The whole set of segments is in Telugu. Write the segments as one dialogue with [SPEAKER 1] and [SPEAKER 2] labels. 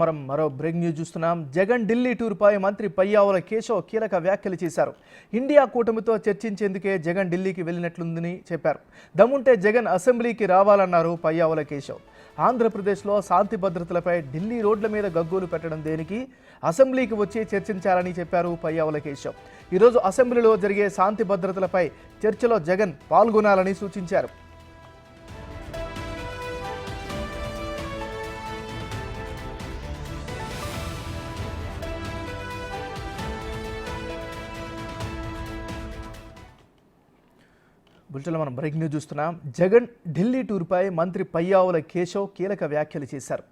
[SPEAKER 1] మరో బ్రేక్ న్యూస్ చూస్తున్నాం. జగన్ ఢిల్లీ టూర్పై మంత్రి పయ్యావుల కేశవ్ కీలక వ్యాఖ్యలు చేశారు. ఇండియా కూటమితో చర్చించేందుకే జగన్ ఢిల్లీకి వెళ్ళినట్లుందని చెప్పారు. దమ్ముంటే జగన్ అసెంబ్లీకి రావాలన్నారు పయ్యావుల కేశవ్. ఆంధ్రప్రదేశ్లో శాంతి భద్రతలపై ఢిల్లీ రోడ్ల మీద గగ్గోలు పెట్టడం దేనికి, అసెంబ్లీకి వచ్చి చర్చించాలని చెప్పారు పయ్యావుల కేశవ్. ఈరోజు అసెంబ్లీలో జరిగే శాంతి భద్రతలపై చర్చలో జగన్ పాల్గొనాలని సూచించారు. బుల్టన్లో మనం బ్రేక్ న్యూస్ చూస్తున్నాం. జగన్ ఢిల్లీ టూర్పై మంత్రి పయ్యావుల కేశవ్ కీలక వ్యాఖ్యలు చేశారు.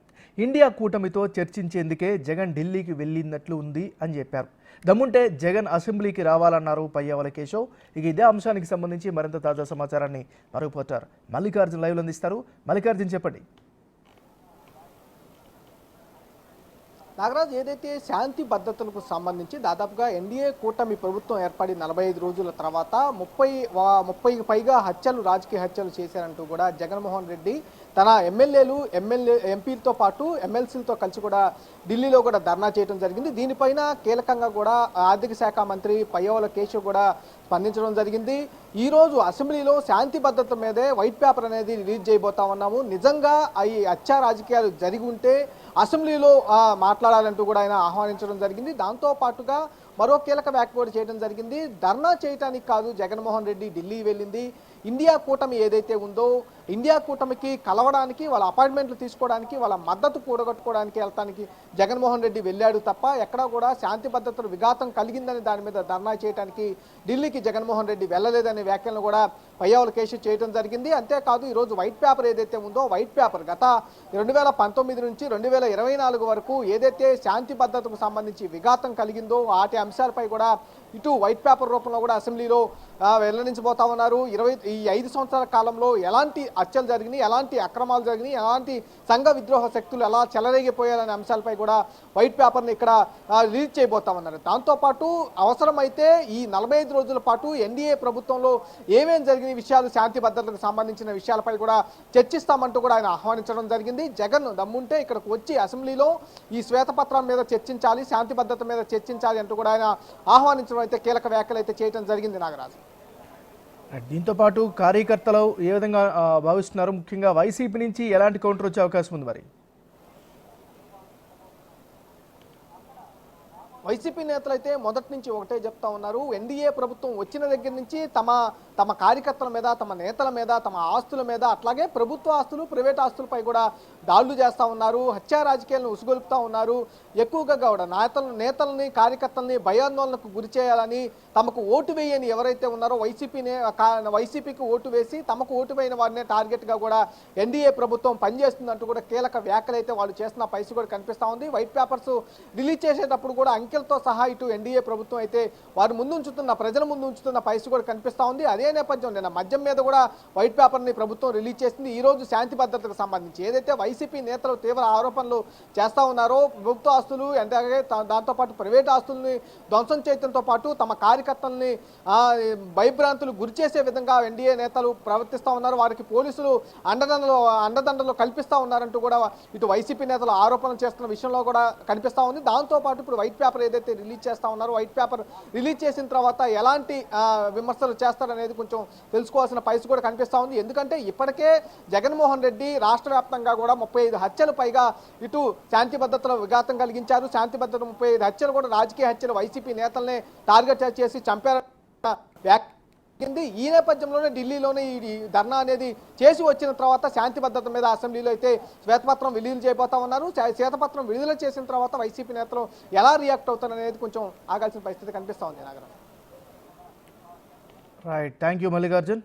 [SPEAKER 1] ఇండియా కూటమితో చర్చించేందుకే జగన్ ఢిల్లీకి వెళ్ళినట్లు ఉంది అని చెప్పారు. దమ్ముంటే జగన్ అసెంబ్లీకి రావాలన్నారు పయ్యావుల కేశవ్. ఇక ఇదే అంశానికి సంబంధించి మరింత తాజా సమాచారాన్ని మా రిపోర్టర్ మల్లికార్జున్ లైవ్లో అందిస్తారు. మల్లికార్జున్, చెప్పండి.
[SPEAKER 2] నాగరాజ్, ఏదైతే శాంతి భద్రతలకు సంబంధించి దాదాపుగా ఎన్డీఏ కూటమి ప్రభుత్వం ఏర్పడి 45 రోజుల తర్వాత 30కి పైగా రాజకీయ హత్యలు చేశారంటూ కూడా జగన్మోహన్ రెడ్డి తన ఎంపీలతో పాటు ఎమ్మెల్సీలతో కలిసి కూడా ఢిల్లీలో కూడా ధర్నా చేయడం జరిగింది. దీనిపైన కీలకంగా కూడా ఆర్థిక శాఖ మంత్రి పయ్యావుల కేశవ్ కూడా స్పందించడం జరిగింది. ఈరోజు అసెంబ్లీలో శాంతి భద్రత మీదే వైట్ పేపర్ అనేది రిలీజ్ చేయబోతా ఉన్నాము. నిజంగా ఈ హత్య రాజకీయాలు జరిగి ఉంటే అసెంబ్లీలో మాట్లాడాలంటూ కూడా ఆయన ఆహ్వానించడం జరిగింది. దాంతో పాటుగా మరో కీలక వ్యాఖ్య కూడా చేయడం జరిగింది. ధర్నా చేయడానికి కాదు జగన్మోహన్ రెడ్డి ఢిల్లీ వెళ్ళింది, ఇండియా కూటమి ఏదైతే ఉందో ఇండియా కూటమికి కలవడానికి, వాళ్ళ అపాయింట్మెంట్లు తీసుకోవడానికి, వాళ్ళ మద్దతు కూడగట్టుకోవడానికి వెళ్తానికి జగన్మోహన్ రెడ్డి వెళ్ళాడు తప్ప ఎక్కడా కూడా శాంతి భద్రతలు విఘాతం కలిగిందని దాని మీద ధర్నా చేయడానికి ఢిల్లీకి జగన్మోహన్ రెడ్డి వెళ్ళలేదనే వ్యాఖ్యలను కూడా పయ్యావుల కేశవ్ చేయడం జరిగింది. అంతేకాదు ఈరోజు వైట్ పేపర్ ఏదైతే ఉందో వైట్ పేపర్ గత 2019 నుంచి 2024 వరకు ఏదైతే శాంతి భద్రతకు సంబంధించి విఘాతం కలిగిందో వాటి అంశాలపై కూడా ఇటు వైట్ పేపర్ రూపంలో కూడా అసెంబ్లీలో వెల్లడించబోతా ఉన్నారు. ఈ 5 సంవత్సరాల కాలంలో ఎలాంటి హత్యలు జరిగినాయి, ఎలాంటి అక్రమాలు జరిగినాయి, ఎలాంటి సంఘ విద్రోహ శక్తులు ఎలా చెలరేగిపోయారనే అంశాలపై కూడా వైట్ పేపర్ని ఇక్కడ రిలీజ్ చేయబోతా ఉన్నారు. దాంతోపాటు అవసరమైతే ఈ 45 రోజుల పాటు ఎన్డీఏ ప్రభుత్వంలో ఏమేం జరిగిన విషయాలు, శాంతి భద్రతలకు సంబంధించిన విషయాలపై కూడా చర్చిస్తామంటూ కూడా ఆయన ఆహ్వానించడం జరిగింది. జగన్ దమ్ముంటే ఇక్కడికి వచ్చి అసెంబ్లీలో ఈ శ్వేతపత్రం మీద చర్చించాలి, శాంతి భద్రత మీద చర్చించాలి అంటూ కూడా ఆయన ఆహ్వానించడం అయితే కీలక వ్యాఖ్యలు అయితే చేయడం జరిగింది. నాగరాజు,
[SPEAKER 1] దీంతో పాటు కార్యకర్తలు ఏ విధంగా భావిస్తున్నారు, ముఖ్యంగా వైసీపీ నుంచి ఎలాంటి కౌంటర్ వచ్చే అవకాశం ఉంది? మరి
[SPEAKER 2] వైసీపీ నేతలు అయితే మొదటి నుంచి ఒకటే చెప్తా ఉన్నారు, ఎన్డీఏ ప్రభుత్వం వచ్చిన దగ్గర నుంచి తమ కార్యకర్తల మీద, తమ నేతల మీద, తమ ఆస్తుల మీద, అట్లాగే ప్రభుత్వ ఆస్తులు, ప్రైవేట్ ఆస్తులపై కూడా దాడులు చేస్తూ ఉన్నారు, హత్యా రాజకీయాలను ఉసుగొలుపుతూ ఉన్నారు. ఎక్కువగా కూడా నేతలని, కార్యకర్తల్ని భయాందోళనకు గురి చేయాలని, తమకు ఓటు వేయని ఎవరైతే ఉన్నారో వైసీపీకి ఓటు వేసి తమకు ఓటు వేయని వారినే టార్గెట్గా కూడా ఎన్డీఏ ప్రభుత్వం పనిచేస్తుందంటూ కూడా కీలక వ్యాఖ్యలు అయితే వాళ్ళు చేస్తున్న పరిస్థితి కూడా కనిపిస్తూ ఉంది. వైట్ పేపర్స్ రిలీజ్ చేసేటప్పుడు కూడా అంకెలతో సహా ఇటు ఎన్డీఏ ప్రభుత్వం అయితే వారు ప్రజల ముందు ఉంచుతున్న పరిస్థితి కూడా కనిపిస్తూ ఉంది. అదే నేపథ్యం నిన్న మద్యం మీద కూడా వైట్ పేపర్ని ప్రభుత్వం రిలీజ్ చేసింది. ఈ రోజు శాంతి భద్రతకు సంబంధించి ఏదైతే వైసీపీ నేతలు తీవ్ర ఆరోపణలు చేస్తూ ఉన్నారో, ప్రభుత్వ ఆస్తులు అంటే దాంతోపాటు ప్రైవేట్ ఆస్తుల్ని ధ్వంసం చేయడంతో పాటు తమ కార్యకర్తల్ని భయభ్రాంతులు గురి చేసే విధంగా ఎన్డీఏ నేతలు ప్రవర్తిస్తూ ఉన్నారు, వారికి పోలీసులు అండదండలు కల్పిస్తూ ఉన్నారంటూ కూడా ఇటు వైసీపీ నేతలు ఆరోపణలు చేస్తున్న విషయంలో కూడా కనిపిస్తూ ఉంది. దాంతోపాటు ఇప్పుడు వైట్ పేపర్ ఏదైతే రిలీజ్ చేస్తూ ఉన్నారో, వైట్ పేపర్ రిలీజ్ చేసిన తర్వాత ఎలాంటి విమర్శలు చేస్తారనేది కొంచెం తెలుసుకోవాల్సిన పరిస్థితి కూడా కనిపిస్తూ ఉంది. ఎందుకంటే ఇప్పటికే జగన్మోహన్ రెడ్డి రాష్ట్ర వ్యాప్తంగా కూడా 35 హత్యలు పైగా ఇటు శాంతి భద్రతలో విఘాతం కలిగించారు. శాంతి భద్రత 35 హత్యలు కూడా రాజకీయ హత్యలు వైసీపీ నేతల్ని టార్గెట్ చేసి చంపారు. ఈ నేపథ్యంలోనే ఢిల్లీలోనే ఈ ధర్నా అనేది చేసి వచ్చిన తర్వాత శాంతి భద్రత మీద అసెంబ్లీలో అయితే శ్వేతపత్రం విడుదల చేయబోతా ఉన్నారు. శ్వేతపత్రం విడుదల చేసిన తర్వాత వైసీపీ నేతలు ఎలా రియాక్ట్ అవుతారు అనేది కొంచెం ఆగాల్సిన పరిస్థితి కనిపిస్తూ ఉంది. Nagaraju,
[SPEAKER 1] right, thank you Mallikarjun.